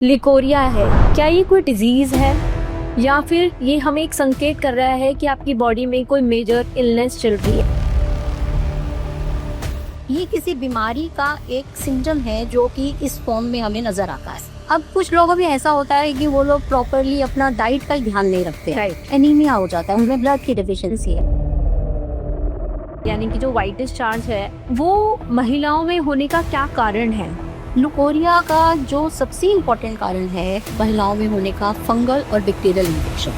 Leucorrhoea है, क्या ये कोई डिजीज है या फिर ये हमें एक संकेत कर रहा है कि आपकी बॉडी में कोई मेजर इलनेस चल रही है? ये किसी बीमारी का एक सिम्टम है जो कि इस फॉर्म में हमें नजर आता है। अब कुछ लोगों में ऐसा होता है कि वो लोग प्रॉपरली अपना डाइट का ध्यान नहीं रखते, एनीमिया हो जाता है, उनमें ब्लड की डेफिशिएंसी है। यानी कि जो व्हाइट डिस्चार्ज है वो महिलाओं में होने का क्या कारण है? लुकोरिया का जो सबसे इम्पोर्टेंट कारण है महिलाओं में होने का फंगल और बैक्टीरियल इन्फेक्शन।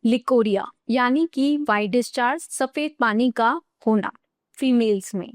लिकोरिया यानी कि व्हाइट डिस्चार्ज, सफेद पानी का होना फीमेल्स में,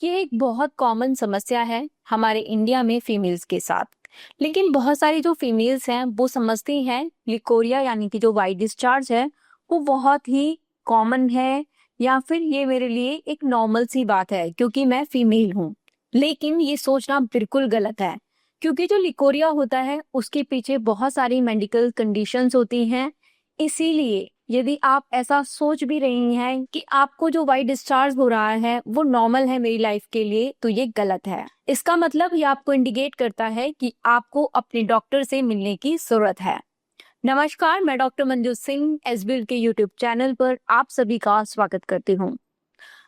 ये एक बहुत कॉमन समस्या है हमारे इंडिया में फीमेल्स के साथ। लेकिन बहुत सारी जो फीमेल्स हैं वो समझती हैं लिकोरिया यानी कि जो व्हाइट डिस्चार्ज है वो बहुत ही कॉमन है या फिर ये मेरे लिए एक नॉर्मल सी बात है क्योंकि मैं फीमेल हूँ। लेकिन ये सोचना बिल्कुल गलत है क्योंकि जो लिकोरिया होता है उसके पीछे बहुत सारी मेडिकल कंडीशंस होती हैं। इसीलिए यदि आप ऐसा सोच भी रही हैं कि आपको जो व्हाइट डिस्चार्ज हो रहा है वो नॉर्मल है मेरी लाइफ के लिए, तो ये गलत है। इसका मतलब ये आपको इंडिकेट करता है कि आपको अपने डॉक्टर से मिलने की जरूरत है। नमस्कार, मैं डॉक्टर मंजू सिंह एसबीएल के यूट्यूब चैनल पर आप सभी का स्वागत करती हूँ।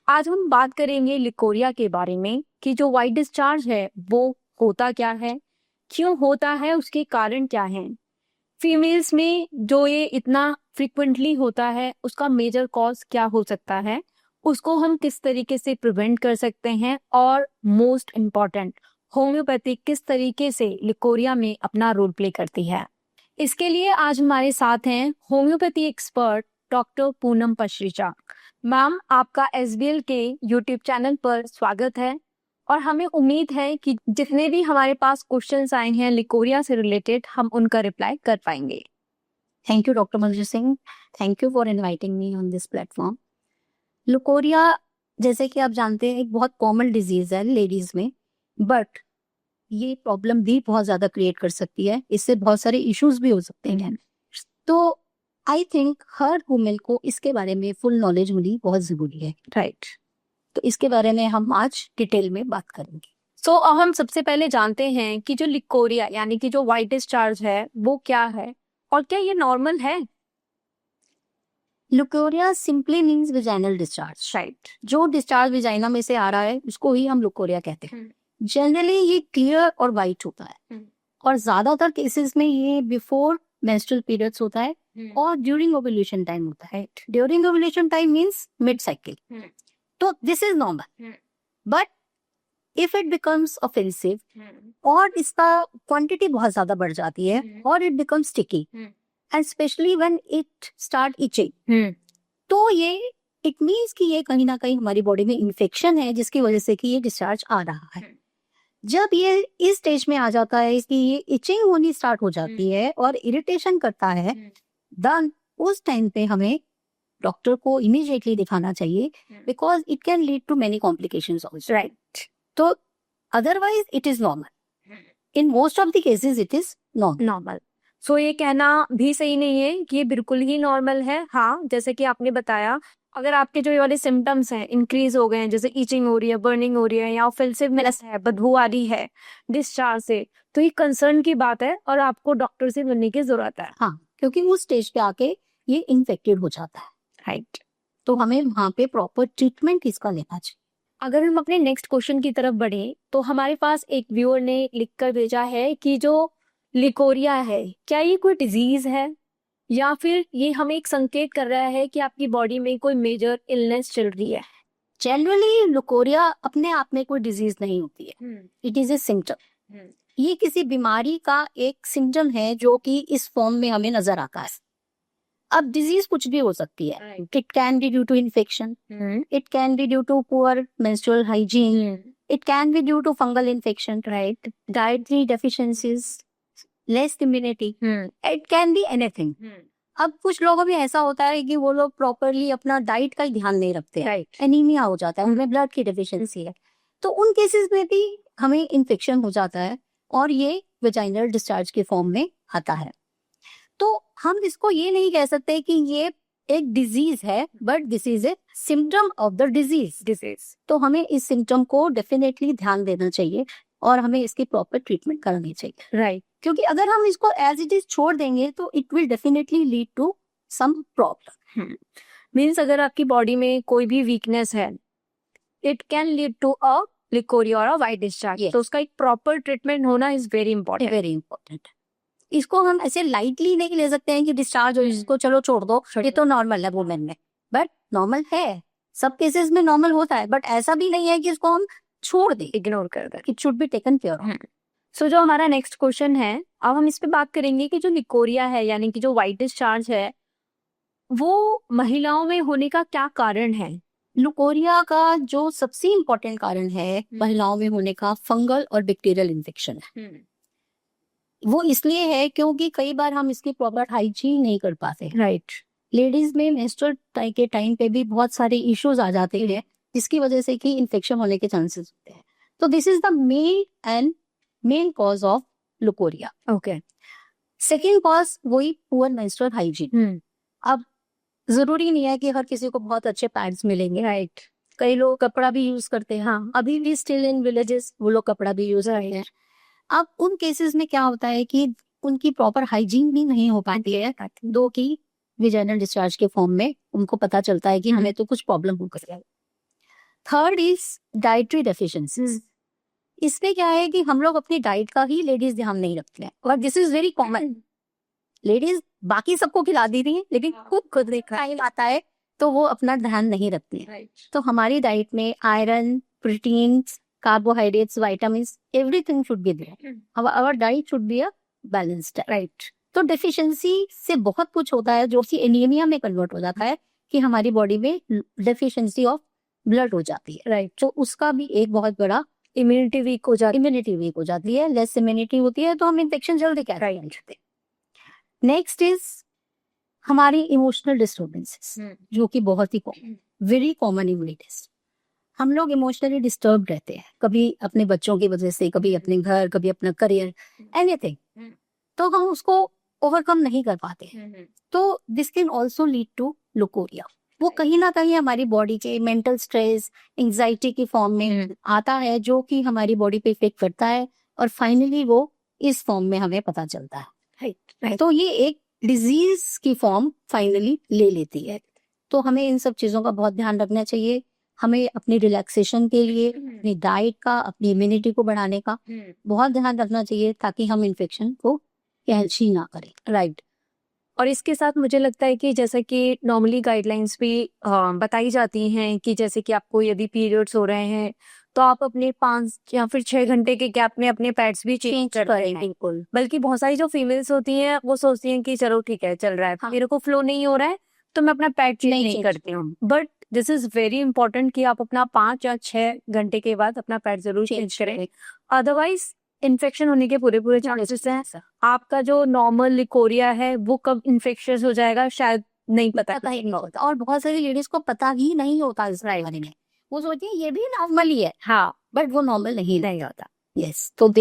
आज हम बात करेंगे लिकोरिया के बारे में कि जो व्हाइट डिस्चार्ज है वो होता क्या है, क्यों होता है, उसके कारण क्या हैं। फीमेल्स में जो ये इतना फ्रिक्वेंटली होता है उसका मेजर कॉज क्या हो सकता है, उसको हम किस तरीके से प्रिवेंट कर सकते हैं और मोस्ट इम्पॉर्टेंट होम्योपैथी किस तरीके से लिकोरिया में अपना रोल प्ले करती है। इसके लिए आज हमारे साथ हैं homeopathy expert doctor Poonam Pasricha. Ma'am, आपका एसबीएल के यूट्यूब चैनल पर स्वागत है और हमें उम्मीद है कि जितने भी हमारे पास क्वेश्चंस आए हैं लिकोरिया से रिलेटेड हम उनका रिप्लाई कर पाएंगे। Thank you doctor Manju Singh, thank you for inviting me on this platform. Leucorrhoea जैसे कि आप जानते हैं एक बहुत कॉमन डिजीज है लेडीज में, बट ये प्रॉब्लम भी बहुत ज्यादा क्रिएट कर सकती है, इससे बहुत सारे इश्यूज भी हो सकते हैं। तो आई थिंक हर वुमेन को इसके बारे में फुल नॉलेज होनी बहुत जरूरी है। राइट। तो इसके बारे में हम आज डिटेल में बात करेंगे। सो हम सबसे पहले जानते हैं कि जो लिकोरिया यानी कि जो व्हाइट डिस्चार्ज है वो क्या है और क्या ये नॉर्मल है? Leucorrhoea simply means vaginal discharge. Right. जो डिस्चार्ज विजाइना में से आ रहा है उसको ही हम लुकोरिया कहते हैं। जनरली ये क्लियर और वाइट होता है और ज्यादातर केसेस में ये बिफोर मेंस्ट्रुअल पीरियड्स होता है और ड्यूरिंग ओव्यूलेशन टाइम होता है। During ovulation time means mid cycle. तो this is normal, but if it becomes offensive और इसका क्वांटिटी बहुत ज्यादा बढ़ जाती है और it becomes sticky and specially when it start itching, तो ये इट मीन्स कि ये कहीं ना कहीं हमारी बॉडी में इन्फेक्शन है जिसकी वजह से कि ये डिस्चार्ज आ रहा है। जब ये इस स्टेज में आ जाता है कि ये इचिंग होनी स्टार्ट हो जाती है और इरिटेशन करता है, देन उस टाइम पे हमें डॉक्टर को इमीडिएटली दिखाना चाहिए because it can lead to many complications also. Right. तो otherwise it is normal, in most of the cases it is normal. So ये कहना भी सही नहीं है कि ये बिल्कुल ही नॉर्मल है। हाँ, जैसे कि आपने बताया, अगर आपके जो ये वाले सिम्टम्स हैं इंक्रीज हो गए हैं, जैसे ईचिंग हो रही है, बर्निंग हो रही है या ऑफेंसिवनेस है, बदबू आ रही है डिस्चार्ज से, तो ये कंसर्न की बात है और आपको डॉक्टर से मिलने की जरूरत है। हाँ, क्योंकि उस स्टेज पे आके ये इन्फेक्टेड हो जाता है। राइट। तो हमें वहाँ पे प्रॉपर ट्रीटमेंट इसका लेना चाहिए। अगर हम अपने नेक्स्ट क्वेश्चन की तरफ बढ़े तो हमारे पास एक व्यूअर ने लिखकर भेजा है कि जो लिकोरिया है क्या ये कोई डिजीज है या फिर ये हमें एक संकेत कर रहा है कि आपकी बॉडी में कोई मेजर इलनेस चल रही है? जनरली लुकोरिया अपने आप में कोई डिजीज नहीं होती है, इट इज ए सिम्टम। ये किसी बीमारी का एक सिम्टम है जो कि इस फॉर्म में हमें नजर आता है। अब डिजीज कुछ भी हो सकती है, it can be due to infection, it can be due to poor menstrual hygiene, it can be due to fungal infection, right, dietary deficiencies, less immunity, it can be anything. अब कुछ लोगों में ऐसा होता है कि वो लोग प्रॉपरली अपना डाइट का ध्यान नहीं रखते, एनीमिया हो जाता है, उनमें ब्लड की डेफिशिएंसी है, तो उन केसेस में भी हमें इन्फेक्शन हो जाता है और ये वेजाइनल डिस्चार्ज के फॉर्म में आता है। तो हम इसको ये नहीं कह सकते कि ये एक डिजीज है, but this is a symptom of the disease. तो हमें इस सिम्टम को डेफिनेटली ध्यान देना चाहिए और हमें इसकी प्रॉपर ट्रीटमेंट करानी चाहिए, राइट। क्योंकि अगर हम इसको एज इट इज छोड़ देंगे तो it will definitely lead to some problem. Means अगर आपकी बॉडी में कोई भी वीकनेस है, it can lead to a leucorrhoea और अ वाइट डिस्चार्ज। तो उसका एक प्रॉपर ट्रीटमेंट होना इज वेरी इंपॉर्टेंट। इसको हम ऐसे लाइटली नहीं ले सकते हैं कि डिस्चार्ज हो इसको चलो छोड़ दो, ये तो नॉर्मल है वुमेन में, बट नॉर्मल है, सब केसेस में नॉर्मल होता है, बट ऐसा भी नहीं है कि इसको हम छोड़ दें, इग्नोर कर दें। It should be taken care of. So जो हमारा नेक्स्ट क्वेश्चन है, अब हम इस पे बात करेंगे कि जो लिकोरिया है यानी कि जो वाइट डिस्चार्ज है वो महिलाओं में होने का क्या कारण है? लुकोरिया का जो सबसे इम्पोर्टेंट कारण है महिलाओं में होने का फंगल और बैक्टीरियल इन्फेक्शन है। वो इसलिए है क्योंकि कई बार हम इसकी प्रॉपर हाइजीन नहीं कर पाते। राइट। लेडीज में मेंस्ट्रुअल के टाइम पे भी बहुत सारे इश्यूज आ जाते हैं जिसकी वजह से कि इन्फेक्शन होने के चांसेस होते हैं। तो this is the main cause of leucorrhoea. Okay. Second cause वही पुअर मेंस्ट्रुअल हाइजीन। अब जरूरी नहीं है कि हर किसी को बहुत अच्छे पैड्स मिलेंगे। राइट। कई लोग कपड़ा भी यूज करते हैं। हाँ, अभी भी स्टिल इन विलेजेस वो लोग कपड़ा भी यूज करते हैं। अब उन केसेस में क्या होता है कि उनकी प्रॉपर हाइजीन भी नहीं हो पाती है, दो की विजाइनल डिस्चार्ज के फॉर्म में उनको पता चलता है कि हमें तो कुछ प्रॉब्लम हो गई है। Third is dietary deficiencies. इसमें क्या है कि हम लोग अपनी डाइट का ही लेडीज ध्यान नहीं रखते हैं, और this is very common. Ladies बाकी सबको खिला दी रही है लेकिन खुद टाइम आता है तो वो अपना ध्यान नहीं रखती है। तो हमारी डाइट में iron, protein, carbohydrates, vitamins, everything should be there. Our diet should be a balanced diet. Right. तो डेफिशिएंसी से बहुत कुछ होता है जो कि एनीमिया में कन्वर्ट हो जाता है कि हमारी बॉडी में डेफिशिएंसी ऑफ ब्लड हो जाती है। राइट। तो उसका भी एक बहुत बड़ा इम्यूनिटी वीक हो जाती है। लेस इम्यूनिटी होती है तो हम इन्फेक्शन जल्दी कैच कर लेते हैं। नेक्स्ट इज हमारी इमोशनल डिस्टर्बेंसेस, जो कि बहुत ही वेरी कॉमन इन लेडीज। हम लोग इमोशनली डिस्टर्ब रहते हैं, कभी अपने बच्चों की वजह से, कभी अपने घर, कभी अपना करियर, एनीथिंग। तो हम उसको ओवरकम नहीं कर पाते। तो this can also lead to leucorrhoea. वो कहीं ना कहीं हमारी बॉडी के मेंटल स्ट्रेस, एंजाइटी की फॉर्म में आता है जो कि हमारी बॉडी पे इफेक्ट करता है और फाइनली वो इस फॉर्म में हमें पता चलता है। तो ये एक डिजीज की फॉर्म फाइनली ले लेती है। तो हमें इन सब चीजों का बहुत ध्यान रखना चाहिए। हमें अपनी रिलैक्सेशन के लिए, अपनी डाइट का, अपनी इम्यूनिटी को बढ़ाने का बहुत ध्यान रखना चाहिए ताकि हम इन्फेक्शन को कैच ही ना करें। राइट। और इसके साथ मुझे लगता है कि जैसे कि नॉर्मली गाइडलाइंस भी बताई जाती हैं कि जैसे कि आपको यदि पीरियड्स हो रहे हैं तो आप अपने 5 या फिर 6 घंटे के गैप में अपने पैड्स भी चेंज करें। बिल्कुल। बल्कि बहुत सारी जो फीमेल्स होती हैं वो सोचती हैं कि चलो ठीक है, चल रहा है, मेरे को फ्लो नहीं हो रहा है तो मैं अपना पैड चेंज नहीं करती हूँ। But this is very important कि आप अपना 5 या 6 घंटे के बाद अपना पैड जरूर चेंज करें, अदरवाइज इन्फेक्शन होने के पूरे चांसेस हैं। आपका जो नॉर्मल लिकोरिया है वो कब इन्फेक्शियस हो जाएगा शायद नहीं पता ही नहीं होता। और बहुत सारी लेडीज को पता ही नहीं होता इस बारे में। वो सोचती है ये भी नॉर्मल ही है। हाँ, बट वो नॉर्मल नहीं होता। यस। तो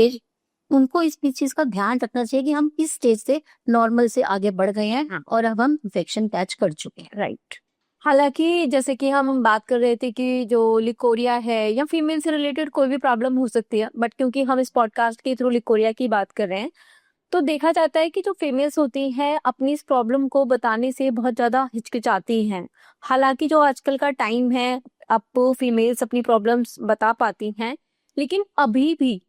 उनको इस चीज का ध्यान रखना चाहिए कि हम इस स्टेज से नॉर्मल से आगे बढ़ गए हैं और अब हम इन्फेक्शन कैच कर चुके हैं। राइट। हालांकि जैसे कि हम बात कर रहे थे कि जो लिकोरिया है या फीमेल से रिलेटेड कोई भी प्रॉब्लम हो सकती है, बट क्योंकि हम इस पॉडकास्ट के थ्रू लिकोरिया की बात कर रहे हैं तो देखा जाता है कि जो फीमेल्स होती हैं अपनी इस प्रॉब्लम को बताने से बहुत ज्यादा हिचकिचाती हैं। हालांकि जो आजकल का टाइम है अब फीमेल्स अपनी प्रॉब्लम्स बता पाती हैं, लेकिन अभी भी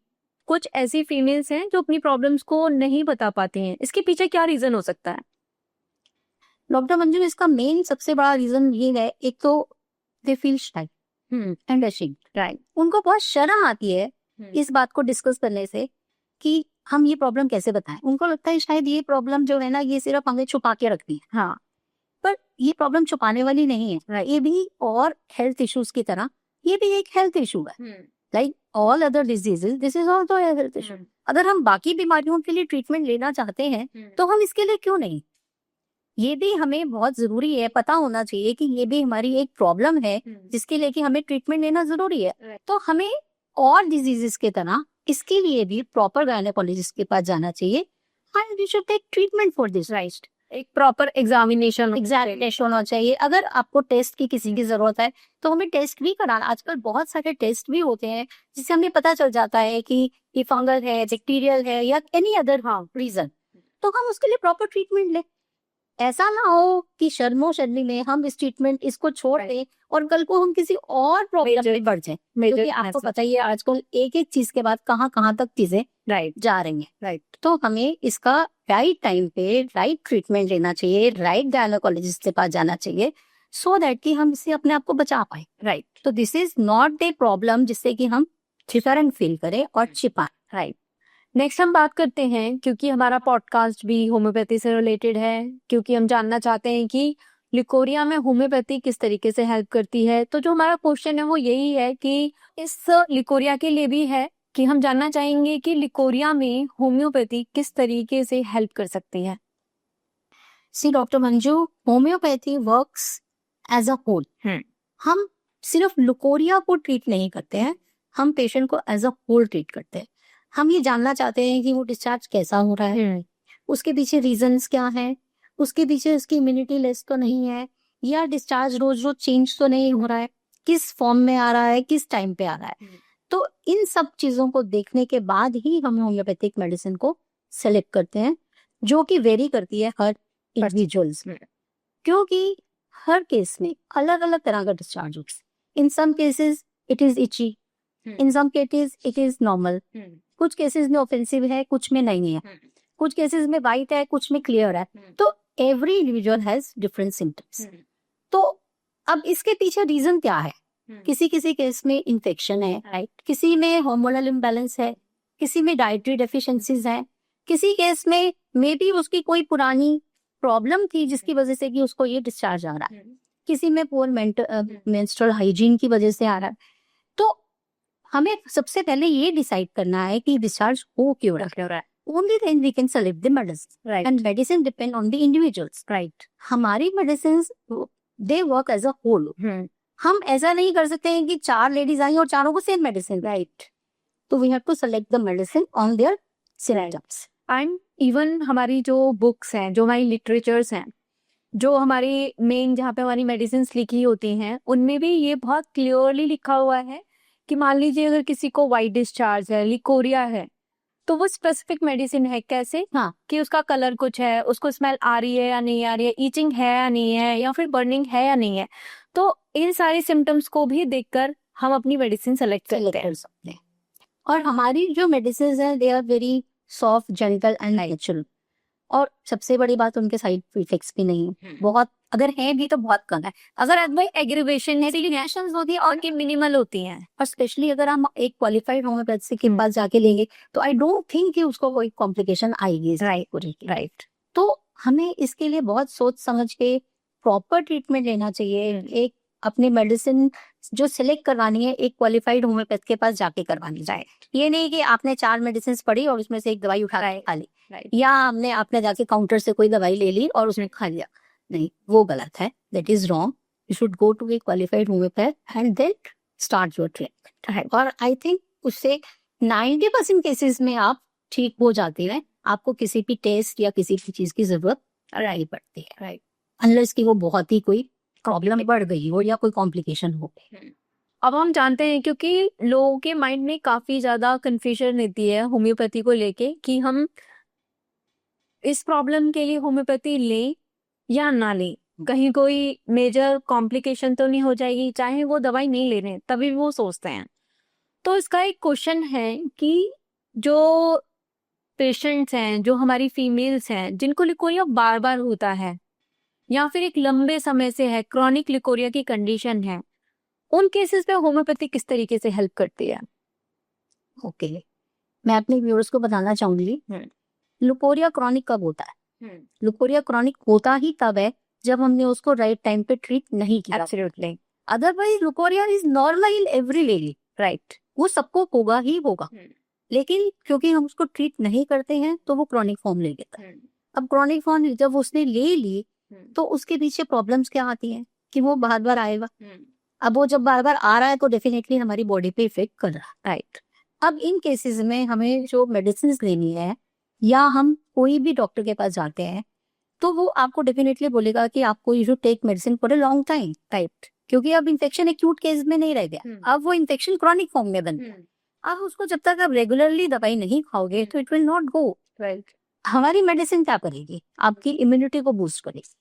कुछ ऐसी फीमेल्स हैं जो अपनी प्रॉब्लम्स को नहीं बता पाती हैं। इसके पीछे क्या रीजन हो सकता है? डॉक्टर मंजू, इसका मेन सबसे बड़ा रीजन ये है, एक तो they feel shy and ashamed. Right. उनको बहुत शर्म आती है इस बात को डिस्कस करने से कि हम ये प्रॉब्लम कैसे बताएं। उनको लगता है शायद ये प्रॉब्लम जो है ना ये सिर्फ हमें छुपा के रखनी है। हाँ, पर ये प्रॉब्लम छुपाने वाली नहीं है। ये भी और हेल्थ इश्यूज की तरह ये भी एक हेल्थ इशू है। Like all other diseases, this is also a health issue. अगर हम बाकी बीमारियों के लिए ट्रीटमेंट लेना चाहते हैं तो हम इसके लिए क्यों नहीं? ये भी हमें बहुत जरूरी है, पता होना चाहिए कि ये भी हमारी एक प्रॉब्लम है जिसके लिए कि हमें ट्रीटमेंट लेना जरूरी है। तो हमें और डिजीजेस की तरह इसके लिए भी प्रॉपर गायनेकोलॉजिस्ट के पास जाना चाहिए। And we should take treatment for this, right? एक प्रॉपर एग्जामिनेशन होना चाहिए। अगर आपको टेस्ट की किसी की जरूरत है तो हमें टेस्ट भी कराना, आजकल बहुत सारे टेस्ट भी होते हैं जिससे हमें पता चल जाता है कि ये फंगल है, बैक्टीरियल है या एनी अदर रीजन, तो हम उसके लिए प्रॉपर ट्रीटमेंट लें। ऐसा ना हो कि शर्मो शर्मी में हम इस ट्रीटमेंट इसको छोड़ दें और कल को हम किसी और प्रॉब्लम में बढ़ जाए, क्योंकि आपको पता ही है आजकल एक एक चीज के बाद कहाँ तक चीजें जा रही हैं, राइट? तो हमें इसका राइट टाइम पे राइट ट्रीटमेंट लेना चाहिए, राइट गायनेकोलॉजिस्ट के पास जाना चाहिए, सो दैट कि हम इससे अपने आप को बचा पाए, राइट? तो this is not a problem जिससे कि हम डिफरेंट फील करें और छिपाएं, राइट? नेक्स्ट हम बात करते हैं, क्योंकि हमारा पॉडकास्ट भी होम्योपैथी से रिलेटेड है, क्योंकि हम जानना चाहते हैं कि लिकोरिया में होम्योपैथी किस तरीके से हेल्प करती है। तो जो हमारा क्वेश्चन है वो यही है कि इस लिकोरिया के लिए भी है कि हम जानना चाहेंगे कि लिकोरिया में होम्योपैथी किस तरीके से हेल्प कर सकती है। See doctor Manju, homeopathy works as a whole. हम सिर्फ लिकोरिया को ट्रीट नहीं करते हैं, हम पेशेंट को एज अ होल ट्रीट करते हैं। हम ये जानना चाहते हैं कि वो डिस्चार्ज कैसा हो रहा है, उसके पीछे रीजंस क्या है, उसके पीछे उसकी इम्यूनिटी लेस तो नहीं है, या डिस्चार्ज रोज रोज चेंज तो नहीं हो रहा है, किस फॉर्म में आ रहा है, किस टाइम पे आ रहा है। तो इन सब चीजों को देखने के बाद ही हम होम्योपैथिक मेडिसिन को सेलेक्ट करते हैं, जो कि वेरी करती है हर इंडिविजुअल्स में, क्योंकि हर केस में अलग अलग तरह का डिस्चार्ज होता है। In some cases it is itchy, in some cases it is normal, कुछ केसेस में ऑफेंसिव है, कुछ में नहीं है, कुछ केसेस में वाइट है, कुछ में क्लियर है। तो every individual has different symptoms. तो अब इसके पीछे रीजन क्या है? किसी किसी केस में इन्फेक्शन है, राइट? किसी में हार्मोनल इम्बैलेंस है, किसी में डाइटरी डेफिशिएंसीज है, किसी केस में मे बी उसकी कोई पुरानी प्रॉब्लम थी जिसकी वजह से कि उसको ये डिस्चार्ज आ रहा है, किसी में पुअर मेंस्ट्रुअल हाइजीन की वजह से आ रहा है। तो हमें सबसे पहले ये डिसाइड करना है कि डिस्चार्ज हो क्यों रहा है। Only then we can select the medicine, right? And medicine depend on the individuals, right? हमारी medicines they work as a whole. हम ऐसा नहीं कर सकते हैं कि 4 लेडीज आई और चारों को सेम मेडिसिन, राइट? तो we have to select the medicine on their symptoms. And even हमारी जो बुक्स हैं, जो हमारी लिटरेचर्स हैं, जो हमारी मेन जहाँ पे हमारी मेडिसिन लिखी होती हैं, उनमें भी ये बहुत क्लियरली लिखा हुआ है कि मान लीजिए अगर किसी को वाइट डिस्चार्ज है, लिकोरिया है, तो वो स्पेसिफिक मेडिसिन है। कैसे? कि उसका कलर कुछ है, उसको स्मेल आ रही है या नहीं आ रही है, ईचिंग है या नहीं है, या फिर बर्निंग है या नहीं है। तो इन सारे सिम्टम्स को भी देखकर हम अपनी मेडिसिन सेलेक्ट करते हैं। और हमारी जो मेडिसिन है they are very soft, gentle and natural. और सबसे बड़ी बात, उनके साइड इफेक्ट्स भी नहीं है, बहुत अगर है भी तो बहुत कम है। अगर एग्रीवेशन है, रिएक्शंस होती है और की मिनिमल होती हैं। और स्पेशली अगर हम एक क्वालिफाइड होम्योपैथ के पास जाके लेंगे तो आई डोंट थिंक कि उसको कोई कॉम्प्लिकेशन आएगी, राइट? तो हमें इसके लिए बहुत सोच समझ के प्रॉपर ट्रीटमेंट लेना चाहिए। एक अपनी मेडिसिन जो सिलेक्ट करवानी है एक क्वालिफाइड होम्योपैथ के पास जाके करवानी चाहिए। ये नहीं कि आपने 4 मेडिसिन पढ़ी और उसमें से एक दवाई उठा के खा ली, या आपने जाके काउंटर से कोई दवाई ले ली और उसमें खा लिया। नहीं, वो गलत है, that is wrong. You should go to a qualified homoeopath and then start your treatment. और आई थिंक उससे 90% केसेस में आप ठीक हो जाती है, आपको किसी भी टेस्ट या किसी भी चीज की जरूरत नहीं पड़ती है, राइट? अनलेस कि वो बहुत ही कोई प्रॉब्लम बढ़ गई हो या कोई कॉम्प्लिकेशन हो गई। अब हम जानते हैं, क्योंकि लोगों के माइंड में काफी ज्यादा कंफ्यूजन रहती है होम्योपैथी को लेके कि हम इस प्रॉब्लम के लिए होम्योपैथी लें या ना लें, कहीं कोई मेजर कॉम्प्लिकेशन तो नहीं हो जाएगी, चाहे वो दवाई नहीं ले रहे तभी वो सोचते हैं। तो इसका एक क्वेश्चन है कि जो पेशेंट्स हैं, जो हमारी फीमेल्स हैं, जिनको लिकोरिया बार बार होता है या फिर एक लंबे समय से है, क्रॉनिक लिकोरिया की कंडीशन है, उन केसेस में होम्योपैथी किस तरीके से हेल्प करती है? ओके, मैं अपने व्यूअर्स को बताना चाहूंगी लिकोरिया क्रॉनिक कब होता है। लिकोरिया क्रॉनिक होता ही तब है जब हमने उसको राइट टाइम पे ट्रीट नहीं किया। Absolutely. Otherwise leucorrhoea is normal in every lady, right? वो सबको होगा ही होगा, लेकिन क्योंकि हम उसको ट्रीट नहीं करते हैं तो वो क्रॉनिक फॉर्म ले लेता है। अब क्रॉनिक फॉर्म जब उसने ले ली तो उसके पीछे प्रॉब्लम्स क्या आती हैं कि वो बार बार आएगा। अब वो जब बार बार आ रहा है तो डेफिनेटली हमारी बॉडी पे इफेक्ट कर रहा है, राइट? अब इन केसेस में हमें जो मेडिसिन लेनी है, या हम कोई भी डॉक्टर के पास जाते हैं तो वो आपको डेफिनेटली बोलेगा कि आपको you should take medicine for a long time, right? क्योंकि अब इन्फेक्शन एक्यूट केस में नहीं रह गया, अब वो इन्फेक्शन क्रॉनिक फॉर्म में बन गया। अब उसको जब तक आप रेगुलरली दवाई नहीं खाओगे तो it will not go, right? हमारी मेडिसिन क्या करेगी? आपकी इम्यूनिटी को बूस्ट करेगी,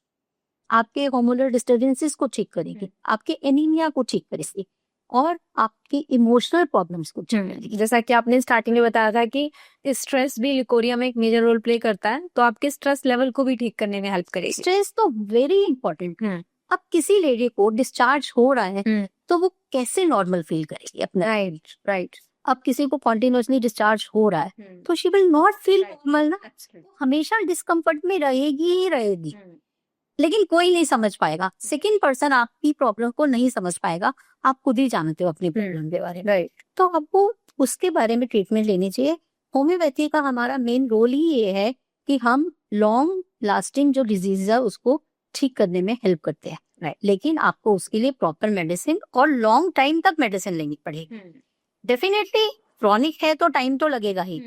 आपके हार्मोनल डिस्टर्बेंसेस को ठीक करेगी, आपके एनीमिया को ठीक करेगी और आपकी इमोशनल प्रॉब्लम्स को ठीक करेगी। जैसा कि आपने स्टार्टिंग में बताया था कि स्ट्रेस भी लिकोरिया में एक मेजर रोल प्ले करता है, तो आपके स्ट्रेस लेवल को भी ठीक करने में हेल्प करेगी। स्ट्रेस तो वेरी इंपॉर्टेंट। अब किसी लेडी को डिस्चार्ज हो रहा है तो वो कैसे नॉर्मल फील करेगी अपना? राइट। अब किसी को कॉन्टिन्यूसली डिस्चार्ज हो रहा है तो she will not feel normal ना, हमेशा डिस्कम्फर्ट में रहेगी ही रहेगी। लेकिन कोई नहीं समझ पाएगा, सेकंड पर्सन आपकी प्रॉब्लम को नहीं समझ पाएगा, आप खुद ही जानते हो अपनी प्रॉब्लम के बारे में, राइट? तो आपको उसके बारे में ट्रीटमेंट लेनी चाहिए। होम्योपैथी का हमारा मेन रोल ही ये है कि हम लॉन्ग लास्टिंग जो डिजीज है उसको ठीक करने में हेल्प करते हैं, राइट? लेकिन आपको उसके लिए प्रॉपर मेडिसिन और लॉन्ग टाइम तक मेडिसिन लेनी पड़ेगी। डेफिनेटली क्रॉनिक है तो टाइम तो लगेगा ही,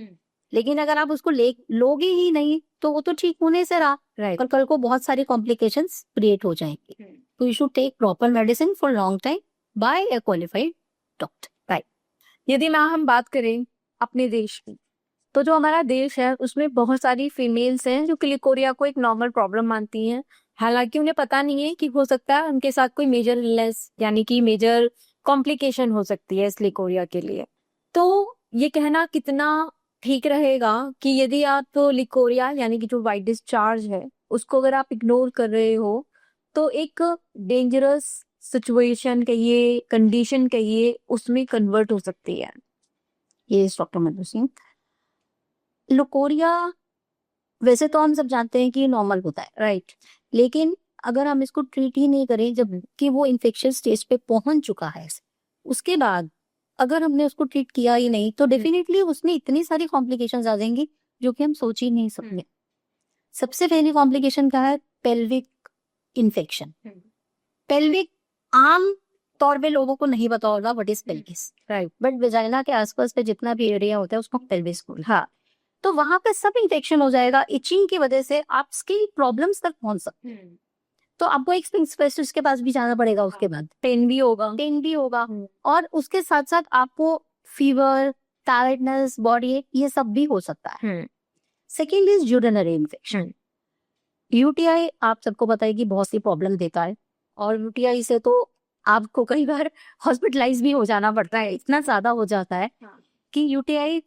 लेकिन अगर आप उसको लोगे ही नहीं तो वो तो ठीक होने से रहा, राइट? और कल को बहुत सारी कॉम्प्लिकेशंस क्रिएट हो जाएंगी। तो you should take proper medicine for long time by a qualified doctor, right? यदि मैं हम बात करें अपने देश की, तो जो हमारा देश है उसमें बहुत सारी फीमेल्स हैं जो लिकोरिया को एक नॉर्मल प्रॉब्लम मानती हैं। हालांकि उन्हें पता नहीं है कि हो सकता है उनके साथ कोई मेजर इलनेस यानी कि मेजर कॉम्प्लिकेशन हो सकती है इस लिकोरिया के लिए। तो ये कहना कितना ठीक रहेगा कि यदि आप लिकोरिया यानी कि जो वाइट डिस्चार्ज है उसको अगर आप इग्नोर कर रहे हो तो एक डेंजरस सिचुएशन कहिए, कंडीशन कहिए, उसमें कन्वर्ट हो सकती है। ये डॉक्टर मधु सिंह, लिकोरिया वैसे तो हम सब जानते हैं कि नॉर्मल होता है, राइट? लेकिन अगर हम इसको ट्रीट ही नहीं करें जब कि वो इन्फेक्शन स्टेज पे पहुंच चुका है, उसके बाद अगर हमने उसको ट्रीट किया ही नहीं तो डेफिनेटली उसमें इतनी सारी कॉम्प्लिकेशंस आ जाएंगी जो कि हम सोच ही नहीं सकते। सबसे पहली कॉम्प्लिकेशन क्या है? Pelvic infection. पेल्विक आम तौर पे लोगों को नहीं पता होगा what is pelvis, right? But vagina के आसपास पे जितना भी एरिया होता है उसको पेल्विस बोलते हैं। हाँ, तो वहां पे सब इन्फेक्शन हो जाएगा, इचिंग की वजह से आप स्किन प्रॉब्लम्स तक पहुंच सकते हैं। तो आपको एक स्किन स्पेशलिस्ट के पास भी जाना पड़ेगा, उसके बाद पेन भी होगा और उसके साथ साथ आपको फीवर, टायर्डनेस, बॉडी एक, ये सब भी हो सकता है। Second is urinary infection. UTI आप सबको पता है कि बहुत सी प्रॉब्लम देता है और यूटीआई से तो आपको कई बार हॉस्पिटलाइज भी हो जाना पड़ता है, इतना ज्यादा हो जाता है कि UTI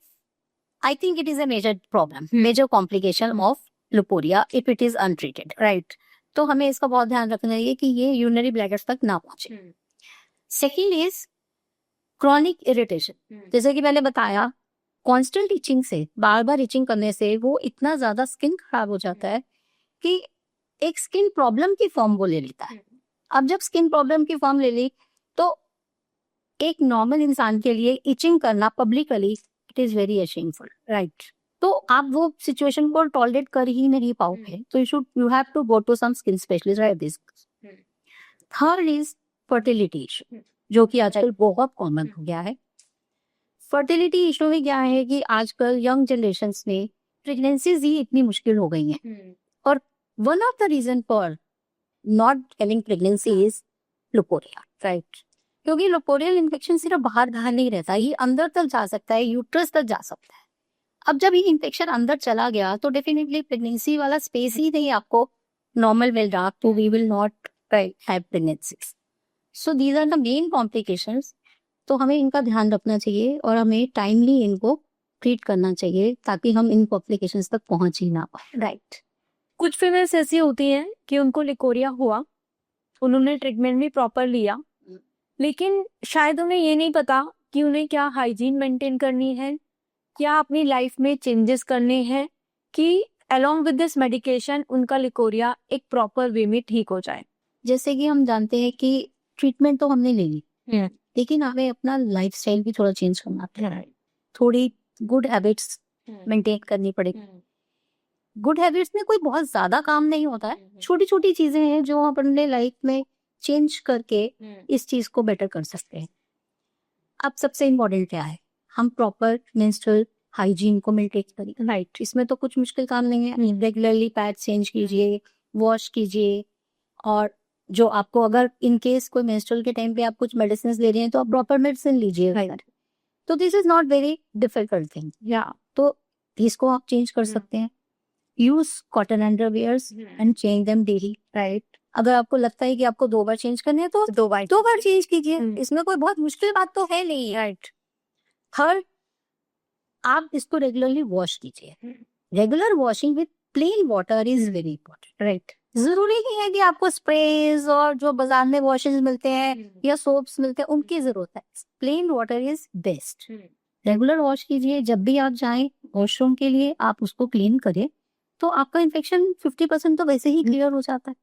I think it is a major problem, major complication of leucorrhoea if it is untreated, right? तो हमें इसका बहुत ध्यान रखना है कि ये यूरिनरी ब्लैडर तक ना पहुंचे। Second is chronic irritation. जैसे कि मैंने बताया, कांस्टेंट इचिंग से, बार बार इचिंग करने से वो इतना ज्यादा स्किन खराब हो जाता है कि एक स्किन प्रॉब्लम की फॉर्म वो ले लेता है। अब जब स्किन प्रॉब्लम की फॉर्म ले ली तो एक नॉर्मल इंसान के लिए इचिंग करना publicly it is very ashamful, right? तो आप वो सिचुएशन को टॉलरेट कर ही नहीं पाओगे, तो you have to go to some skin specialist, right? This. Third is fertility issue, जो कि आजकल बहुत कॉमन हो गया है। फर्टिलिटी इशू में क्या है कि आजकल यंग जनरेशन में प्रेगनेंसीज ही इतनी मुश्किल हो गई हैं और one of the reason for not having pregnancy is leucorrhoea, right? क्योंकि लिकोरियल इन्फेक्शन सिर्फ बाहर नहीं रहता, ये अंदर तक जा सकता है, यूट्रस तक जा सकता है। अब जब ये इन्फेक्शन अंदर चला गया तो डेफिनेटली प्रेगनेंसी वाला स्पेस ही नहीं आपको नॉर्मल मिल रहा, तो we will not have pregnancies. So these are the main complications. तो हमें इनका ध्यान रखना चाहिए और हमें टाइमली इनको ट्रीट करना चाहिए ताकि हम इन कॉम्प्लिकेशंस तक पहुंच ही ना पाए, राइट? कुछ फीमेल्स ऐसी होती हैं कि उनको लिकोरिया हुआ, उन्होंने ट्रीटमेंट भी प्रॉपर लिया, लेकिन शायद उन्हें ये नहीं पता कि उन्हें क्या हाइजीन मेंटेन करनी है, क्या अपनी लाइफ में चेंजेस करने हैं कि अलोंग विद दिस मेडिकेशन उनका लिकोरिया एक प्रॉपर वे में ठीक हो जाए। जैसे कि हम जानते हैं कि ट्रीटमेंट तो हमने ले ली, लेकिन हमें अपना लाइफस्टाइल भी थोड़ा चेंज करना है, थोड़ी गुड हैबिट्स मेंटेन करनी पड़ेगी। गुड हैबिट्स में कोई बहुत ज्यादा काम नहीं होता है, छोटी छोटी चीजें हैं जो हम अपने लाइफ में चेंज करके इस चीज को बेटर कर सकते हैं। अब सबसे इम्पोर्टेंट क्या है? हम प्रॉपर मेंस्ट्रुअल हाइजीन को मेंटेन करिए। राइट। इसमें तो कुछ मुश्किल काम नहीं है। रेगुलरली पैड चेंज कीजिए, वॉश कीजिए, और जो आपको अगर इन केस कोई मेंस्ट्रुअल के टाइम पे आप कुछ मेडिसिन ले रही हैं तो आप प्रॉपर मेडिसिन लीजिए। तो this is not very difficult thing. तो इसको आप चेंज कर सकते हैं। Use cotton underwears and change them daily. Right. अगर आपको लगता है कि आपको 2 बार चेंज करने हैं तो 2 बार चेंज कीजिए। इसमें कोई बहुत मुश्किल बात तो है नहीं। राइट। हर आप इसको रेगुलरली वॉश कीजिए। Regular washing with plain water is very important. Right. जरूरी नहीं है कि आपको स्प्रेज और जो बाजार में वॉशेस मिलते हैं या सोप्स मिलते हैं उनकी जरूरत है। Plain water is best. Regular wash कीजिए। जब भी आप जाएं वॉशरूम के लिए आप उसको क्लीन करें, तो आपका इन्फेक्शन 50% तो वैसे ही क्लियर हो जाता है।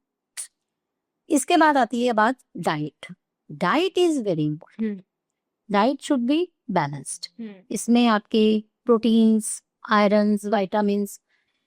इसके बाद आती है बात diet. Diet is very important. Diet should be balanced. इसमें आपके proteins, irons, vitamins,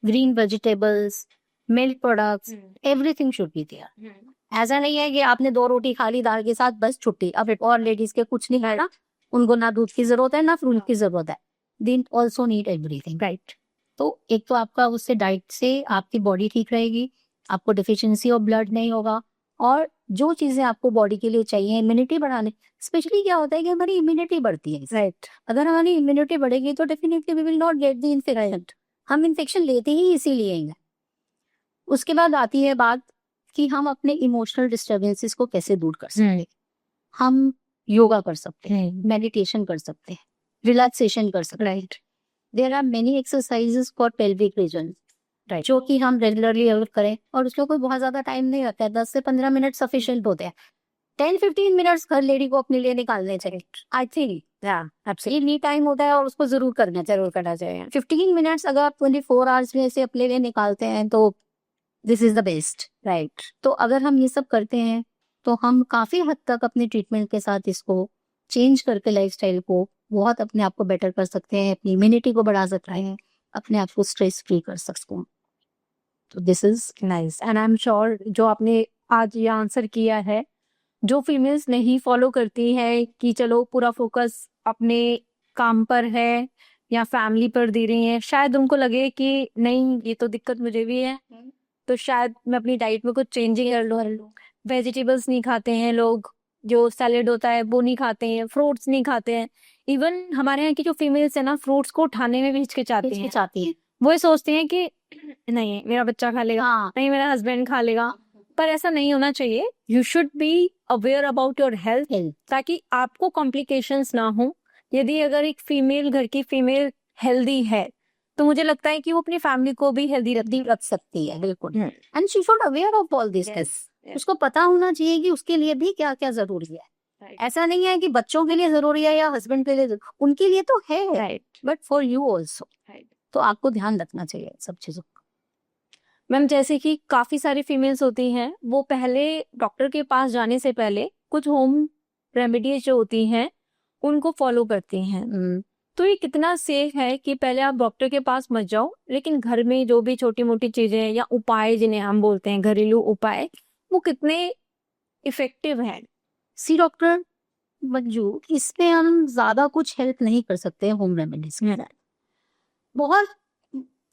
green vegetables, milk products, everything should be there. ऐसा नहीं है कि आपने 2 रोटी खा ली दाल के साथ बस छुट्टी। अब एक और लेडीज के कुछ नहीं खाना, उनको ना दूध की जरूरत है ना फ्रूट की जरूरत है। They also need everything. Right. तो एक तो आपका उससे डाइट से आपकी बॉडी ठीक रहेगी, आपको डिफिशियंसी ऑफ ब्लड नहीं होगा, और जो चीजें आपको बॉडी के लिए चाहिए इम्यूनिटी बढ़ाने, स्पेशली क्या होता है कि हमारी इम्यूनिटी बढ़ती है। राइट। अगर हमारी इम्यूनिटी बढ़ेगी तो definitely we will not get the infection. हम इन्फेक्शन लेते ही इसीलिए हैं। उसके बाद आती है बात कि हम अपने इमोशनल डिस्टर्बेंसेस को कैसे दूर कर सकते हैं। हम योगा कर सकते हैं, मेडिटेशन कर सकते हैं, रिलैक्सेशन कर सकते हैं। Right. There are many exercises for pelvic region, जो कि हम रेगुलरली अगर करें, और उसमें कोई बहुत ज्यादा टाइम नहीं लगता है, 10 से 15 मिनट सफिशिएंट होते हैं। 10-15 मिनट्स हर लेडी को अपने लिए निकालने चाहिए। आई थिंक एब्सोल्युटली टाइम होता है और उसको जरूर करना चाहिए। 15 मिनट्स अगर आप 24 आवर्स में से अपने लिए निकालते हैं तो this is the best. Right. तो अगर हम ये सब करते हैं तो हम काफी हद तक अपने ट्रीटमेंट के साथ इसको चेंज करके लाइफस्टाइल को बहुत अपने आप को बेटर कर सकते हैं, अपनी इम्यूनिटी को बढ़ा सकते हैं, अपने आप को स्ट्रेस फ्री कर सकते हैं। तो this is nice. And I am sure जो आपने आज ये आंसर किया है, जो फीमेल्स नहीं फॉलो करती है कि चलो पूरा फोकस अपने काम पर है या फैमिली पर दे रही हैं, शायद उनको लगे कि नहीं ये तो दिक्कत मुझे भी है, तो शायद मैं अपनी डाइट में कुछ चेंजिंग कर लूँ। वेजिटेबल्स नहीं खाते हैं लोग, जो सैलेड होता है वो नहीं खाते हैं, फ्रूट्स नहीं खाते हैं। इवन हमारे यहाँ की जो फीमेल्स है ना, फ्रूट्स को उठाने में भी हिचकिचाती हैं। वो ये सोचती हैं कि नहीं मेरा बच्चा खा लेगा, नहीं मेरा हस्बैंड खा लेगा। पर ऐसा नहीं होना चाहिए। You should be aware about your health, ताकि आपको कॉम्प्लिकेशंस ना हो। यदि अगर एक फीमेल, घर की फीमेल हेल्दी है, तो मुझे लगता है कि वो अपनी फैमिली को भी हेल्दी रख सकती है। बिल्कुल। And she should aware of all this. उसको पता होना चाहिए कि उसके लिए भी क्या क्या जरूरी है। ऐसा नहीं है कि बच्चों के लिए जरूरी है या हस्बैंड के लिए, उनके लिए तो है, बट फॉर यू ऑल्सो। तो आपको ध्यान रखना चाहिए सब चीजों का। मैम, जैसे कि काफी सारी फीमेल्स होती हैं, वो पहले डॉक्टर के पास जाने से पहले कुछ होम रेमेडीज जो होती हैं उनको फॉलो करती हैं। तो ये कितना सेफ है कि पहले आप डॉक्टर के पास मत जाओ, लेकिन घर में जो भी छोटी मोटी चीजें या उपाय जिन्हें हम बोलते हैं घरेलू उपाय, वो कितने इफेक्टिव हैं? सी डॉक्टर मंजू, इसमें हम ज्यादा कुछ हेल्प नहीं कर सकते होम रेमेडीज में। बहुत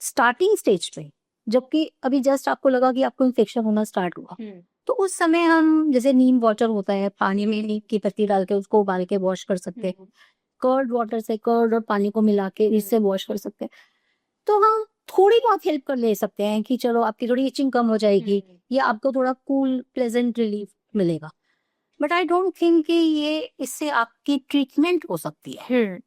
स्टार्टिंग स्टेज पे, जबकि अभी जस्ट आपको लगा कि आपको इन्फेक्शन होना स्टार्ट हुआ, तो उस समय हम जैसे नीम वाटर होता है, पानी में नीम की पत्ती डाल के उसको उबाल के वॉश कर सकते हैं। कर्ड वाटर से, कर्ड और पानी को मिला के इससे वॉश कर सकते हैं। तो हम थोड़ी बहुत हेल्प कर ले सकते हैं कि चलो आपकी थोड़ी इचिंग कम हो जाएगी या आपको थोड़ा कूल प्लेजेंट रिलीफ मिलेगा। बट आई डोंट थिंक कि ये इससे आपकी ट्रीटमेंट हो सकती है।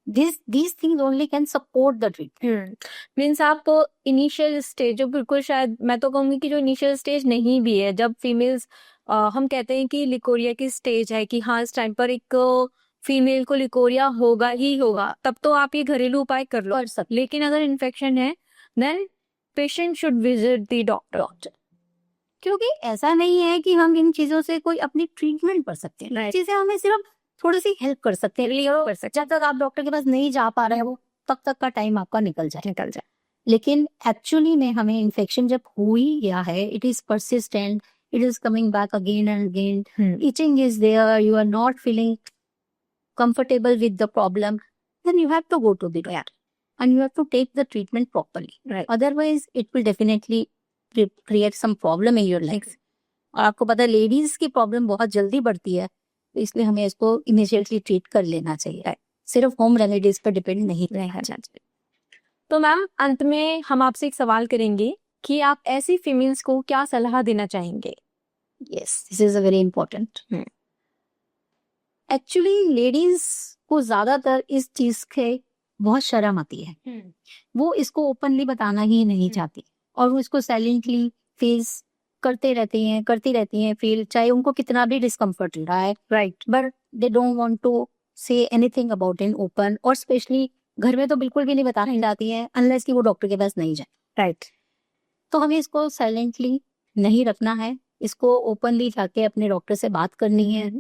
these things only can support the treatment। Means आप इनिशियल स्टेज, जो बिल्कुल शायद मैं तो कहूंगी कि जो इनिशियल स्टेज नहीं भी है, जब फीमेल्स हम कहते हैं कि लिकोरिया की स्टेज है कि हाँ इस टाइम पर एक फीमेल को लिकोरिया होगा ही होगा, तब तो आप ये घरेलू उपाय कर लो। लेकिन अगर इन्फेक्शन है then patient should visit the doctor. क्योंकि ऐसा नहीं है कि हम इन चीजों से कोई अपनी ट्रीटमेंट कर सकते हैं। चीजें हमें सिर्फ थोड़ी सी हेल्प कर सकते हैं। जब तक आप डॉक्टर के पास नहीं जा पा रहे हो तब तक का टाइम आपका निकल जाए। लेकिन एक्चुअली में हमें इन्फेक्शन जब हुई गया है, it is persistent, it is coming back again and again, itching is there, you are not feeling comfortable with the problem, then you have to go to the doctor. and you have to take the treatment properly. Right. Otherwise, it will definitely create some problem in your life. और आपको पता है ladies की problem बहुत जल्दी बढ़ती है, तो इसलिए हमें इसको इमीडिएटली ट्रीट कर लेना चाहिए, सिर्फ होम रेमेडीज पर डिपेंड नहीं रहना चाहिए। तो मैम अंत में हम आपसे एक सवाल करेंगे कि आप ऐसी फीमेल्स को क्या सलाह देना चाहेंगे? Yes, this is a very important. Actually ladies को ज्यादातर इस चीज के बहुत शर्म आती है, वो इसको ओपनली बताना ही नहीं चाहती और वो इसको साइलेंटली फेस करती रहती हैं फील, चाहे उनको कितना भी डिस्कम्फर्ट रहा है, right, but they don't want to say anything about in open, और स्पेशली घर में तो बिल्कुल भी नहीं बताना चाहती है अनलेस कि वो डॉक्टर के पास नहीं जाए, राइट। तो हमें इसको साइलेंटली नहीं रखना है, इसको ओपनली जाके अपने डॉक्टर से बात करनी है,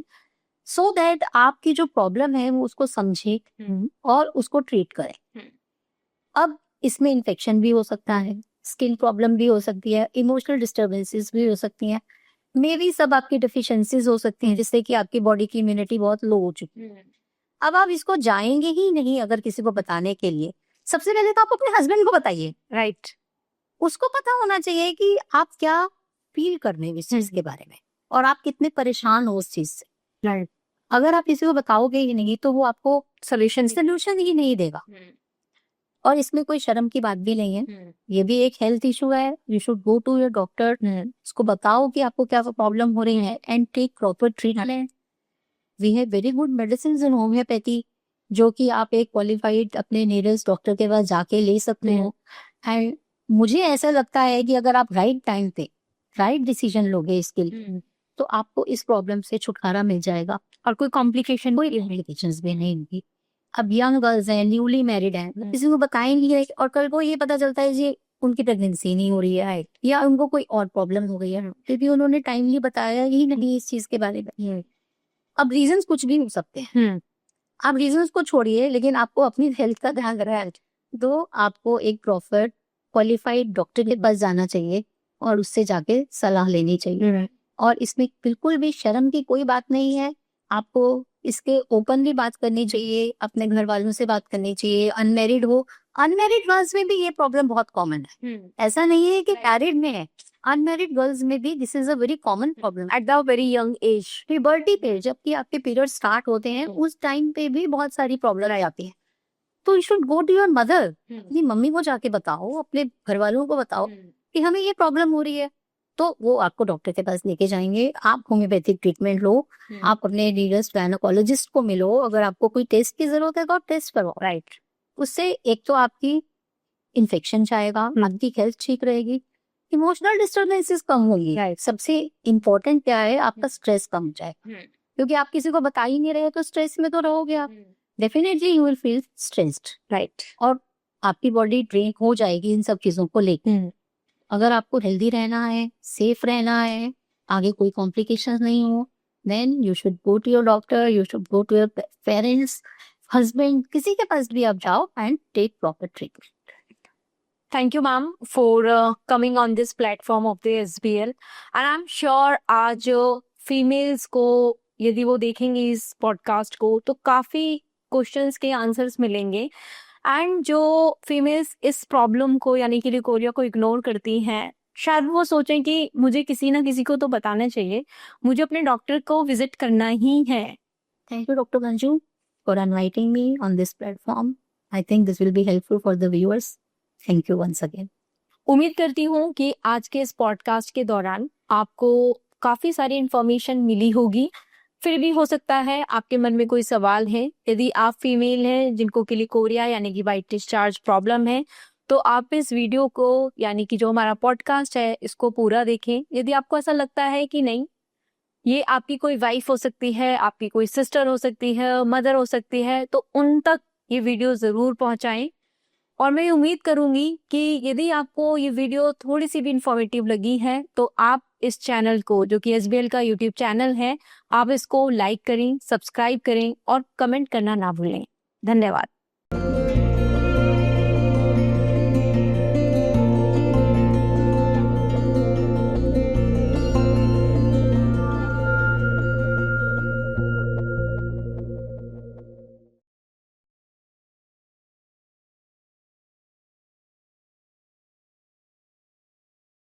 सो दैट आपकी जो प्रॉब्लम है वो उसको समझे और उसको ट्रीट करे। अब इसमें इन्फेक्शन भी हो सकता है, स्किन प्रॉब्लम भी हो सकती है, इमोशनल डिस्टर्बेंसेस भी हो सकती हैं, मे भी सब आपकी डिफिशिएंसीज हो सकती हैं जिससे कि आपकी बॉडी की इम्यूनिटी बहुत लो हो चुकी है। अब आप इसको जाएंगे ही नहीं अगर किसी को बताने के लिए, सबसे पहले तो आप अपने हस्बैंड को बताइए, राइट। उसको पता होना चाहिए कि आप क्या फील कर रहे हैं इस चीज के बारे में और आप कितने परेशान हो उस चीज से, राइट। अगर आप किसी को बताओगे ही नहीं तो वो आपको सोल्यूशन ही नहीं देगा। और इसमें कोई शर्म की बात भी नहीं है, ये भी एक हेल्थ इशू है, you should go to your doctor, उसको बताओ कि आपको क्या प्रॉब्लम हो रही है and take proper treatment. We have very good medicine in homoeopathy जो कि आप एक क्वालिफाइड अपने नियरेस्ट डॉक्टर के पास जाके ले सकते हो। एंड मुझे ऐसा लगता है कि अगर आप राइट टाइम पे राइट डिसीजन लोगे इसके लिए तो आपको इस प्रॉब्लम से छुटकारा मिल जाएगा और कोई कॉम्प्लिकेशन भी नहीं होगी। अब यंग गर्ल्स हैं, न्यूली मैरिड हैं, किसी को बताएंगे और कल को ये पता चलता है जी उनकी प्रेगनेंसी नहीं हो रही है या उनको कोई और प्रॉब्लम हो गई है क्योंकि उन्होंने टाइमली बताया ही नहीं इस चीज के बारे में। अब रीजंस कुछ भी हो सकते हैं, आप रीजंस को छोड़िए, लेकिन आपको अपनी हेल्थ का ध्यान रखना है तो आपको एक प्रॉपर क्वालिफाइड डॉक्टर के पास जाना चाहिए और उससे जाके सलाह लेनी चाहिए। और इसमें बिल्कुल भी शर्म की कोई बात नहीं है, आपको इसके ओपनली बात करनी चाहिए, अपने घर वालों से बात करनी चाहिए। अनमेरिड हो, अनमेरिड गर्ल्स में भी ये प्रॉब्लम बहुत कॉमन है, ऐसा नहीं है कि मैरिड में है, अनमेरिड गर्ल्स में भी this is a very common problem at the very young age, puberty पे जबकि आपके पीरियड स्टार्ट होते हैं उस टाइम पे भी बहुत सारी प्रॉब्लम आ जाती है। तो you should go to your mother, अपनी मम्मी को जाके बताओ, अपने घर वालों को बताओ कि हमें ये प्रॉब्लम हो रही है, तो वो आपको डॉक्टर के पास लेके जाएंगे। आप होम्योपैथिक ट्रीटमेंट लो, आप अपने नियरेस्ट गायनेकोलॉजिस्ट को मिलो, अगर आपको कोई टेस्ट की जरूरत है तो आप टेस्ट करवाओ, राइट। उससे एक तो आपकी इन्फेक्शन जाएगा, आपकी हेल्थ ठीक रहेगी, इमोशनल डिस्टर्बेंसेस कम होंगी, राइट। सबसे इम्पोर्टेंट क्या है, आपका स्ट्रेस कम हो जाएगा क्योंकि आप किसी को बता ही नहीं रहे तो स्ट्रेस में तो रहोगे आप, definitely you will feel stressed, right. और आपकी बॉडी ड्रेन हो जाएगी इन सब चीजों को लेकर। अगर आपको हेल्दी रहना है, सेफ रहना है, आगे कोई कॉम्प्लिकेशंस नहीं हो, then you should go to your doctor, you should go to your parents, husband, किसी के पास भी आप जाओ and take proper treatment. Thank you, ma'am, for coming on this platform of the SBL. And I'm sure आज females को यदि वो देखेंगे इस पॉडकास्ट को तो काफ़ी क्वेश्चंस के आंसर्स मिलेंगे। एंड जो फीमेल्स इस प्रॉब्लम को यानी कि लिकोरिया को इग्नोर करती हैं, शायद वो सोचें कि मुझे किसी ना किसी को तो बताना चाहिए, मुझे अपने डॉक्टर को विजिट करना ही है। Thank you doctor Manju for inviting me on this platform. I think this will be helpful for the viewers. Thank you once again. उम्मीद करती हूँ कि आज के इस पॉडकास्ट के दौरान आपको काफ़ी सारी इन्फॉर्मेशन मिली होगी। फिर भी हो सकता है आपके मन में कोई सवाल है, यदि आप फीमेल हैं जिनको लिकोरिया यानी कि वाइट डिस्चार्ज प्रॉब्लम है तो आप इस वीडियो को यानी कि जो हमारा पॉडकास्ट है इसको पूरा देखें। यदि आपको ऐसा लगता है कि नहीं, ये आपकी कोई वाइफ हो सकती है, आपकी कोई सिस्टर हो सकती है, मदर हो सकती है, तो उन तक ये वीडियो ज़रूर पहुंचाएं। और मैं उम्मीद करूंगी कि यदि आपको ये वीडियो थोड़ी सी भी इंफॉर्मेटिव लगी है तो आप इस चैनल को, जो कि SBL का यूट्यूब चैनल है, आप इसको लाइक करें, सब्सक्राइब करें और कमेंट करना ना भूलें। धन्यवाद।